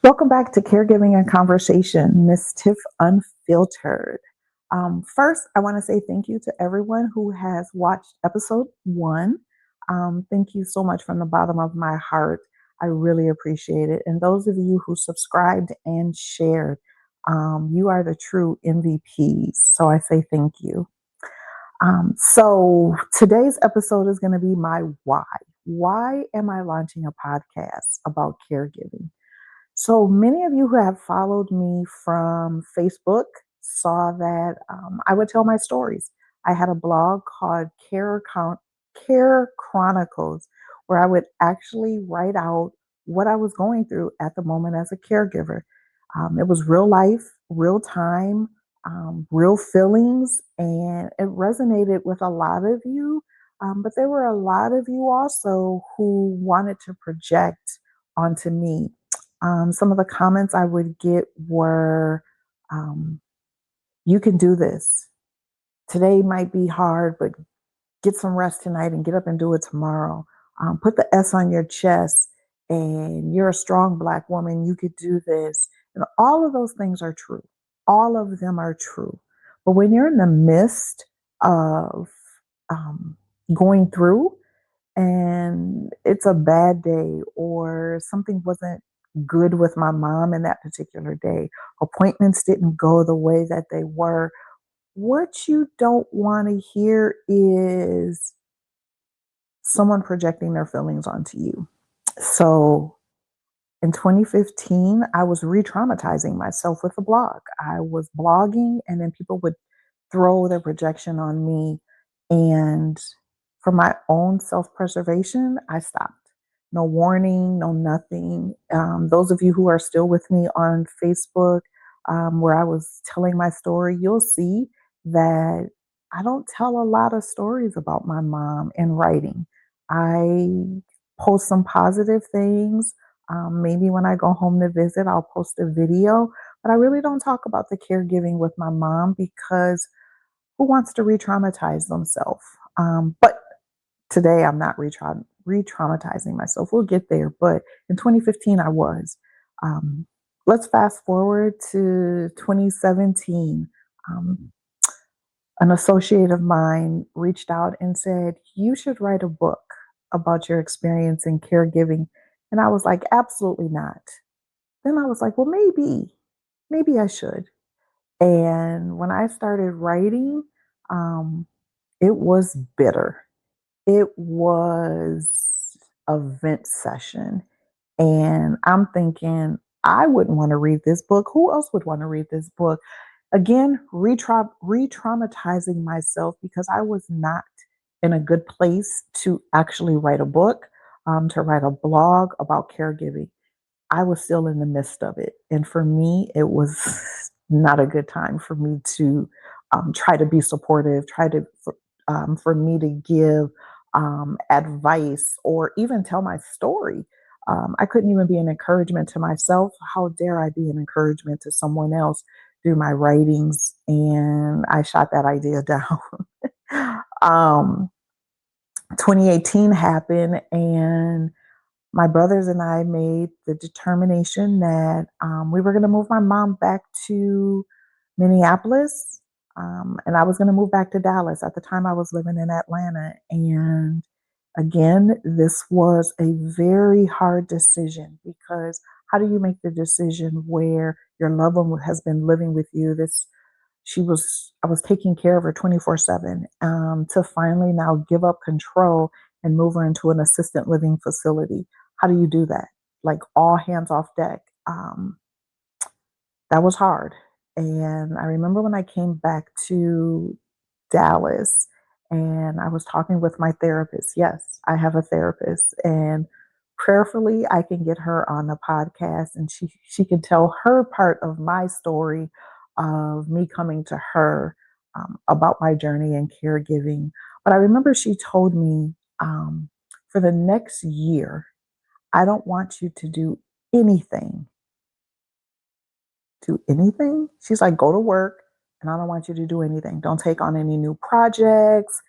Welcome back to Caregiving and Conversation, Miss Tiff Unfiltered. First, I want to say thank you to everyone who has watched episode one. Thank you so much from the bottom of my heart. I really appreciate it. And those of you who subscribed and shared, you are the true MVPs. So I say thank you. So today's episode is going to be my why. Why am I launching a podcast about caregiving? So many of you who have followed me from Facebook saw that I would tell my stories. I had a blog called Care Chronicles, where I would actually write out what I was going through at the moment as a caregiver. It was real life, real time, real feelings, and it resonated with a lot of you. But there were a lot of you also who wanted to project onto me. Some of the comments I would get were, um, you can do this. Today might be hard, but get some rest tonight and get up and do it tomorrow. Put the S on your chest and you're a strong Black woman. You could do this. And all of those things are true. All of them are true. But when you're in the midst of um, going through, and it's a bad day or something wasn't good with my mom in that particular day, appointments didn't go the way that they were, what you don't want to hear is someone projecting their feelings onto you. So in 2015, I was re-traumatizing myself with a blog. I was blogging and then people would throw their projection on me. And for my own self-preservation, I stopped. No warning, no nothing. Those of you who are still with me on Facebook, where I was telling my story, you'll see that I don't tell a lot of stories about my mom in writing. I post some positive things. Maybe when I go home to visit, I'll post a video, but I really don't talk about the caregiving with my mom because who wants to re-traumatize themselves? But today I'm not re-traumatizing myself. We'll get there. But in 2015, I was. Um, let's fast forward to 2017. Um, an associate of mine reached out and said, you should write a book about your experience in caregiving. And I was like, absolutely not. Then I was like, well, maybe I should. And when I started writing, um, it was bitter. It was a vent session. And I'm thinking, I wouldn't want to read this book. Who else would want to read this book? Again, re-traumatizing myself because I was not in a good place to actually write a book, to write a blog about caregiving. I was still in the midst of it. And for me, it was not a good time for me to try to be supportive, for me to give advice or even tell my story. I couldn't even be an encouragement to myself. How dare I be an encouragement to someone else through my writings? And I shot that idea down. um, 2018 happened, and my brothers and I made the determination that we were going to move my mom back to Minneapolis. And I was going to move back to Dallas. At the time, I was living in Atlanta. And again, this was a very hard decision because how do you make the decision where your loved one has been living with you? I was taking care of her 24/7, to finally now give up control and move her into an assisted living facility. How do you do that? Like all hands off deck. That was hard. And I remember when I came back to Dallas and I was talking with my therapist. Yes, I have a therapist, and prayerfully I can get her on the podcast and she can tell her part of my story of me coming to her about my journey in caregiving. But I remember she told me, for the next year, I don't want you to anything do anything. She's like, go to work, and I don't want you to do anything. Don't take on any new projects.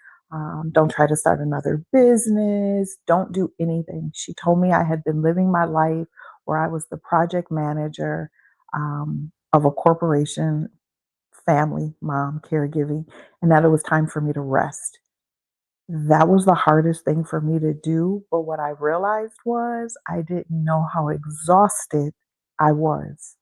Don't try to start another business. Don't do anything. She told me I had been living my life where I was the project manager of a corporation, family, mom, caregiving, and that it was time for me to rest. That was the hardest thing for me to do, but what I realized was I didn't know how exhausted I was.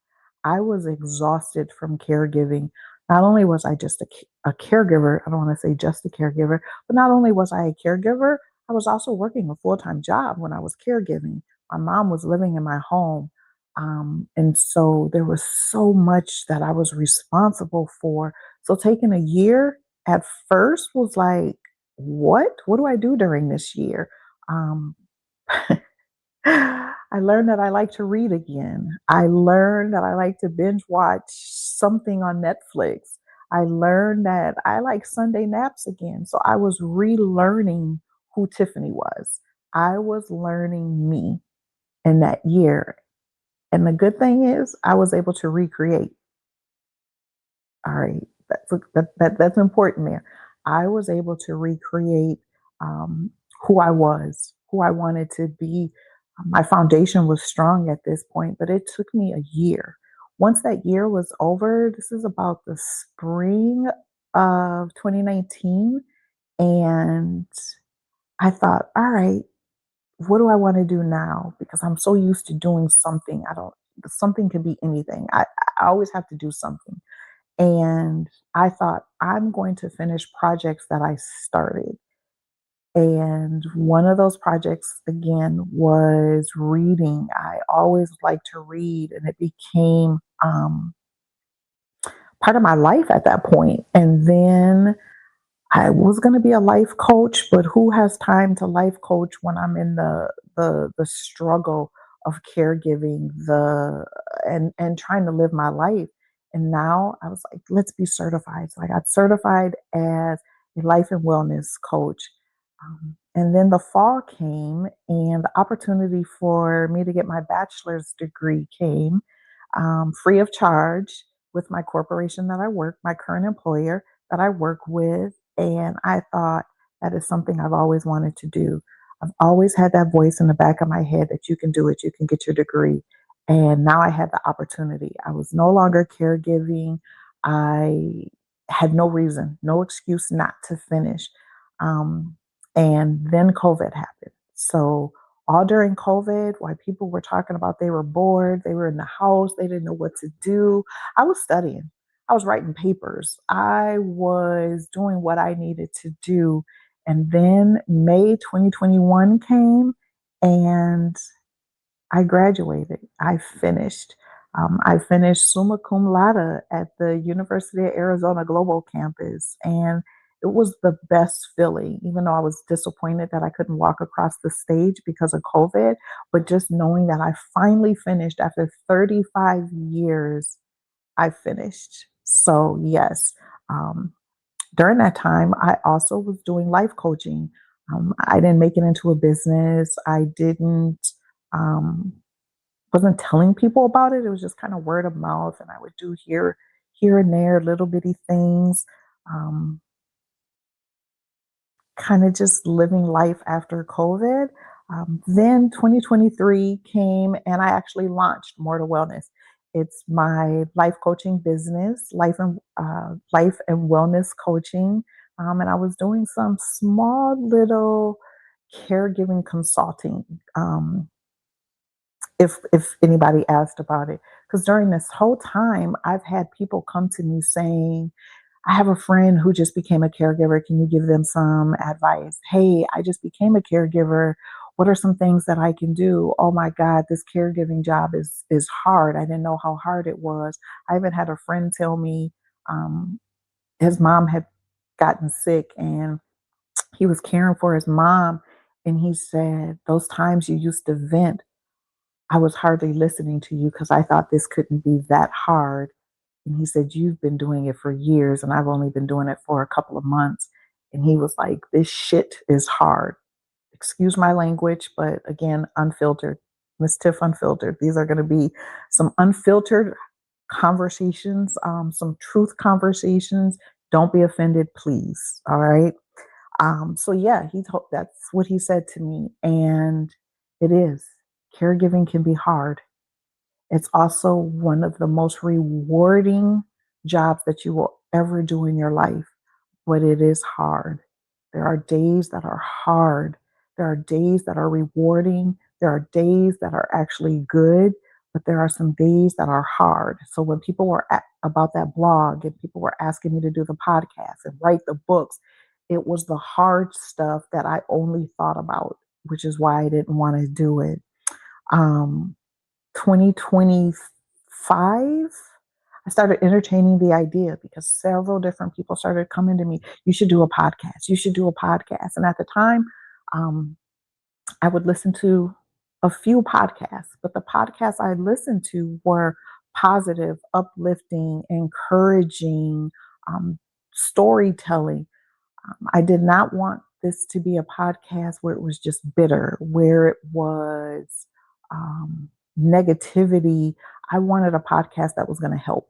I was exhausted from caregiving. Not only was I just a caregiver, I don't want to say just a caregiver, but not only was I a caregiver, I was also working a full-time job when I was caregiving. My mom was living in my home. And so there was so much that I was responsible for. So taking a year at first was like, what do I do during this year? Um, I learned that I like to read again. I learned that I like to binge watch something on Netflix. I learned that I like Sunday naps again. So I was relearning who Tiffany was. I was learning me in that year. And the good thing is, I was able to recreate. All right, that's important there. I was able to recreate um, who I was, who I wanted to be. My foundation was strong at this point, but it took me a year. Once that year was over, this is about the spring of 2019, and I thought, all right, what do I want to do now? Because I'm so used to doing something. I don't. Something could be anything. I always have to do something. And I thought, I'm going to finish projects that I started. And one of those projects, again, was reading. I always liked to read, and it became part of my life at that point. And then I was going to be a life coach, but who has time to life coach when I'm in the struggle of caregiving, the and trying to live my life. And now I was like, let's be certified. So I got certified as a life and wellness coach. And then the fall came, and the opportunity for me to get my bachelor's degree came free of charge with my corporation that I work, my current employer that I work with. And I thought that is something I've always wanted to do. I've always had that voice in the back of my head that you can do it, you can get your degree. And now I had the opportunity. I was no longer caregiving. I had no reason, no excuse not to finish. Um, and then COVID happened. So, all during COVID, while people were talking about they were bored, they were in the house, they didn't know what to do, I was studying. I was writing papers. I was doing what I needed to do. And then May 2021 came, and I graduated. I finished summa cum laude at the University of Arizona Global Campus. And it was the best feeling, even though I was disappointed that I couldn't walk across the stage because of COVID. But just knowing that I finally finished after 35 years, I finished. So, yes, um, during that time, I also was doing life coaching. I didn't make it into a business. I didn't. Um, wasn't telling people about it. It was just kind of word of mouth, and I would do here and there, little bitty things, um, kind of just living life after COVID. Then 2023 came, and I actually launched More to Wellness. It's my life coaching business, life and wellness coaching, and I was doing some small little caregiving consulting. If anybody asked about it, because during this whole time I've had people come to me saying, I have a friend who just became a caregiver, can you give them some advice? Hey, I just became a caregiver, what are some things that I can do? Oh my god, this caregiving job is hard. I didn't know how hard it was. I even had a friend tell me um, his mom had gotten sick, and he was caring for his mom, and he said, those times you used to vent, I was hardly listening to you because I thought this couldn't be that hard. And he said, you've been doing it for years, and I've only been doing it for a couple of months. And he was like, this shit is hard. Excuse my language, but again, unfiltered. Miss Tiff Unfiltered. These are going to be some unfiltered conversations, some truth conversations. Don't be offended, please. All right. So yeah, he told that's what he said to me. And it is. Caregiving can be hard. It's also one of the most rewarding jobs that you will ever do in your life, but it is hard. There are days that are hard. There are days that are rewarding. There are days that are actually good, but there are some days that are hard. So when people were about that blog and people were asking me to do the podcast and write the books, it was the hard stuff that I only thought about, which is why I didn't want to do it. Um, 2025, I started entertaining the idea because several different people started coming to me. You should do a podcast. You should do a podcast. And at the time, um, I would listen to a few podcasts, but the podcasts I listened to were positive, uplifting, encouraging, um, storytelling. I did not want this to be a podcast where it was just bitter, where it was um, negativity. I wanted a podcast that was going to help.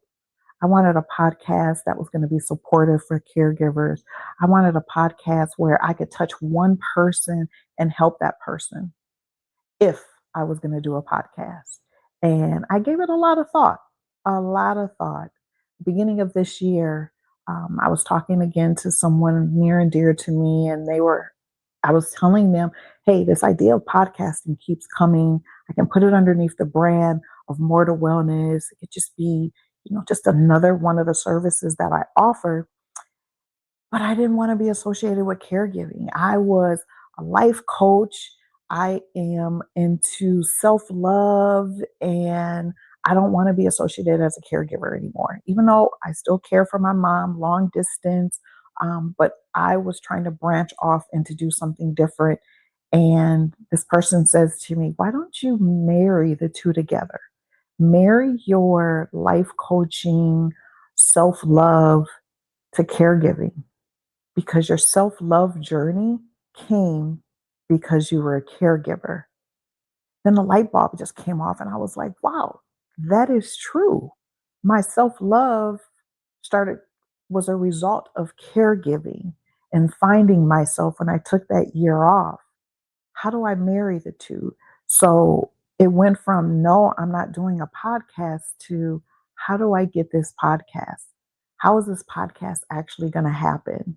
I wanted a podcast that was going to be supportive for caregivers. I wanted a podcast where I could touch one person and help that person if I was going to do a podcast. And I gave it a lot of thought, a lot of thought. Beginning of this year, I was talking again to someone near and dear to me, and I was telling them, hey, this idea of podcasting keeps coming. I can put it underneath the brand of More to Wellness. It could just be, just another one of the services that I offer, but I didn't want to be associated with caregiving. I was a life coach. I am into self love, and I don't want to be associated as a caregiver anymore, even though I still care for my mom long distance. But I was trying to branch off and to do something different. And this person says to me, why don't you marry the two together? Marry your life coaching, self love to caregiving, because your self love journey came because you were a caregiver. Then the light bulb just came off, and I was like, wow, that is true. My self love started, was a result of caregiving and finding myself when I took that year off. How do I marry the two? So it went from, no, I'm not doing a podcast, to how do I get this podcast? How is this podcast actually going to happen?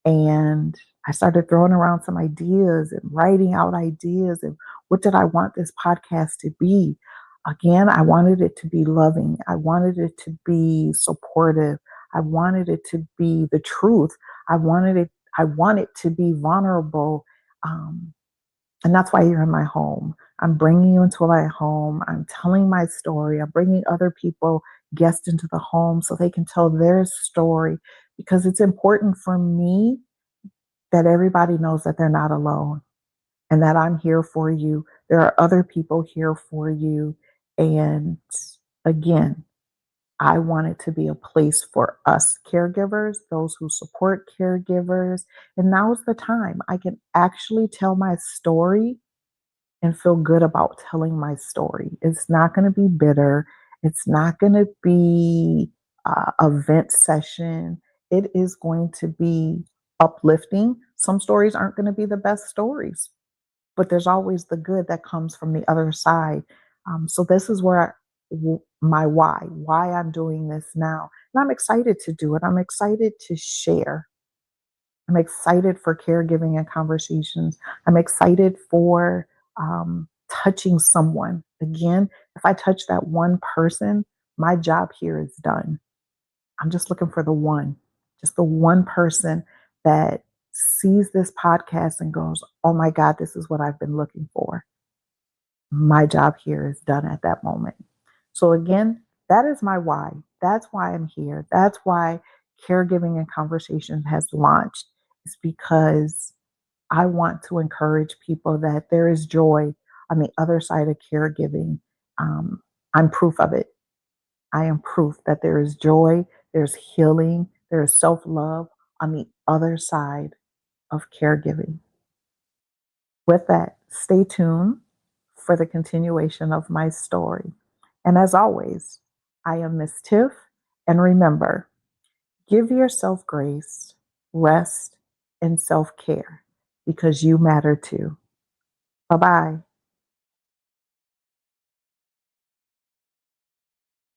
And I started throwing around some ideas and writing out ideas. And what did I want this podcast to be? Again, I wanted it to be loving. I wanted it to be supportive. I wanted it to be the truth. I wanted to be vulnerable. Um, and that's why you're in my home. I'm bringing you into my home. I'm telling my story. I'm bringing other people, guests into the home so they can tell their story, because it's important for me that everybody knows that they're not alone and that I'm here for you. There are other people here for you. And again, I want it to be a place for us caregivers, those who support caregivers. And now's the time I can actually tell my story and feel good about telling my story. It's not going to be bitter. It's not going to be a vent session. It is going to be uplifting. Some stories aren't going to be the best stories, but there's always the good that comes from the other side. So this is where my why I'm doing this now. And I'm excited to do it. I'm excited to share. I'm excited for caregiving and conversations. I'm excited for touching someone. Again, if I touch that one person, my job here is done. I'm just looking for the one, just the one person that sees this podcast and goes, oh my God, this is what I've been looking for. My job here is done at that moment. So again, that is my why. That's why I'm here. That's why Caregiving and Conversations has launched. It's because I want to encourage people that there is joy on the other side of caregiving. I'm proof of it. I am proof that there is joy, there's healing, there is self love on the other side of caregiving. With that, stay tuned for the continuation of my story. And as always, I am Miss Tiff, and remember, give yourself grace, rest, and self care, because you matter too. Bye bye.